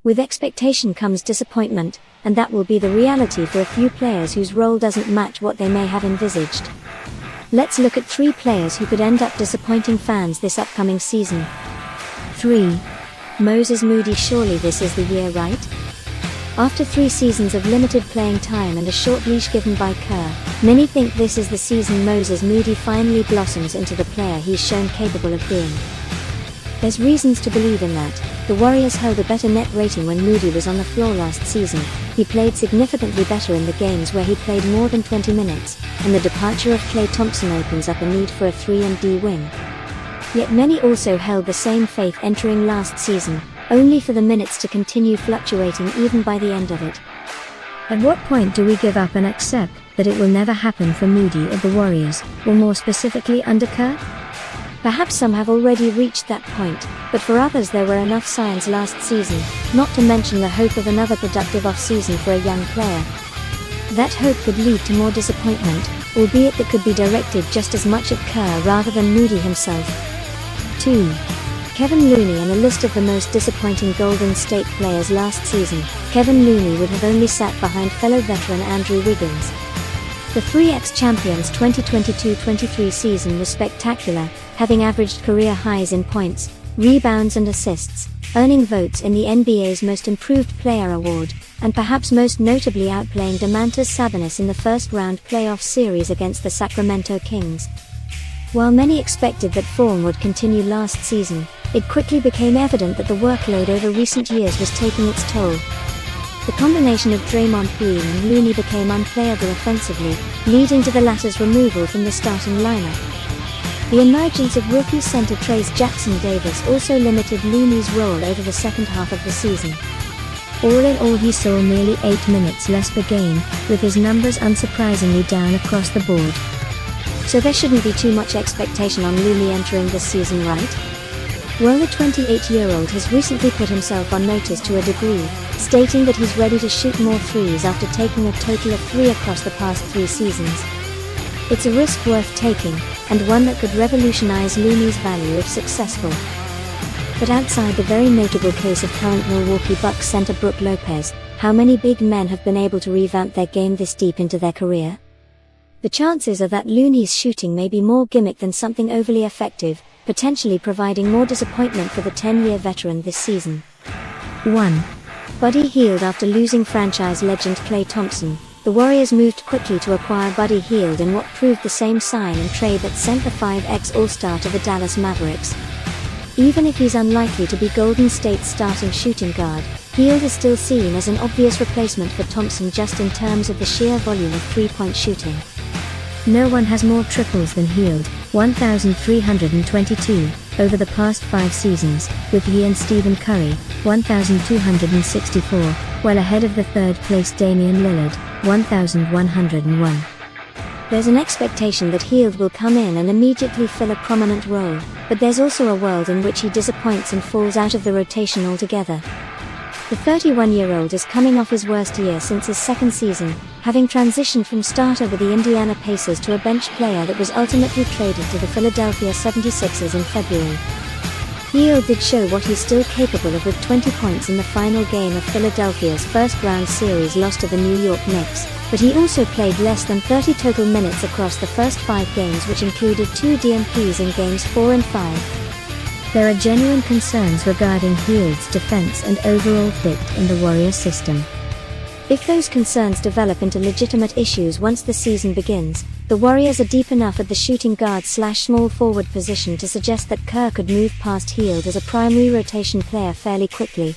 With expectation comes disappointment, and that will be the reality for a few players whose role doesn't match what they may have envisaged. Let's look at 3 players who could end up disappointing fans this upcoming season. 3. Moses Moody. Surely this is the year, right? After 3 seasons of limited playing time and a short leash given by Kerr, many think this is the season Moses Moody finally blossoms into the player he's shown capable of being. There's reasons to believe in that. The Warriors held a better net rating when Moody was on the floor last season. He played significantly better in the games where he played more than 20 minutes, and the departure of Klay Thompson opens up a need for a 3-and-D wing. Yet many also held the same faith entering last season, only for the minutes to continue fluctuating even by the end of it. At what point do we give up and accept that it will never happen for Moody or the Warriors, or more specifically under Kerr? Perhaps some have already reached that point, but for others there were enough signs last season, not to mention the hope of another productive off-season for a young player. That hope could lead to more disappointment, albeit that could be directed just as much at Kerr rather than Moody himself. 2. Kevin Looney. In a list of the most disappointing Golden State players last season, Kevin Looney would have only sat behind fellow veteran Andrew Wiggins. The 3x champions' 2022-23 season was spectacular, having averaged career highs in points, rebounds and assists, earning votes in the NBA's Most Improved Player award, and perhaps most notably outplaying Domantas Sabonis in the first-round playoff series against the Sacramento Kings. While many expected that form would continue last season, it quickly became evident that the workload over recent years was taking its toll. The combination of Draymond Green and Looney became unplayable offensively, leading to the latter's removal from the starting lineup. The emergence of rookie center Trayce Jackson-Davis also limited Looney's role over the second half of the season. All in all, he saw nearly 8 minutes less per game, with his numbers unsurprisingly down across the board. So there shouldn't be too much expectation on Looney entering this season, right? Well, the 28-year-old has recently put himself on notice to a degree, stating that he's ready to shoot more threes after taking a total of 3 across the past 3 seasons. It's a risk worth taking, and one that could revolutionize Looney's value if successful. But outside the very notable case of current Milwaukee Bucks center Brook Lopez, how many big men have been able to revamp their game this deep into their career? The chances are that Looney's shooting may be more gimmick than something overly effective, potentially providing more disappointment for the 10-year veteran this season. 1. Buddy Hield. After losing franchise legend Klay Thompson, the Warriors moved quickly to acquire Buddy Hield in what proved the same sign and trade that sent the 5x All-Star to the Dallas Mavericks. Even if he's unlikely to be Golden State's starting shooting guard, Hield is still seen as an obvious replacement for Thompson just in terms of the sheer volume of three-point shooting. No one has more triples than Hield, 1,322, over the past 5 seasons, with he and Stephen Curry, 1,264, well ahead of the third-place Damian Lillard, 1,101. There's an expectation that Hield will come in and immediately fill a prominent role, but there's also a world in which he disappoints and falls out of the rotation altogether. The 31-year-old is coming off his worst year since his second season, having transitioned from starter with the Indiana Pacers to a bench player that was ultimately traded to the Philadelphia 76ers in February. Hield did show what he's still capable of with 20 points in the final game of Philadelphia's first-round series loss to the New York Knicks, but he also played less than 30 total minutes across the first 5 games, which included 2 DNPs in games 4 and 5. There are genuine concerns regarding Hield's defense and overall fit in the Warriors system. If those concerns develop into legitimate issues once the season begins, the Warriors are deep enough at the shooting guard/small forward position to suggest that Kerr could move past Hield as a primary rotation player fairly quickly.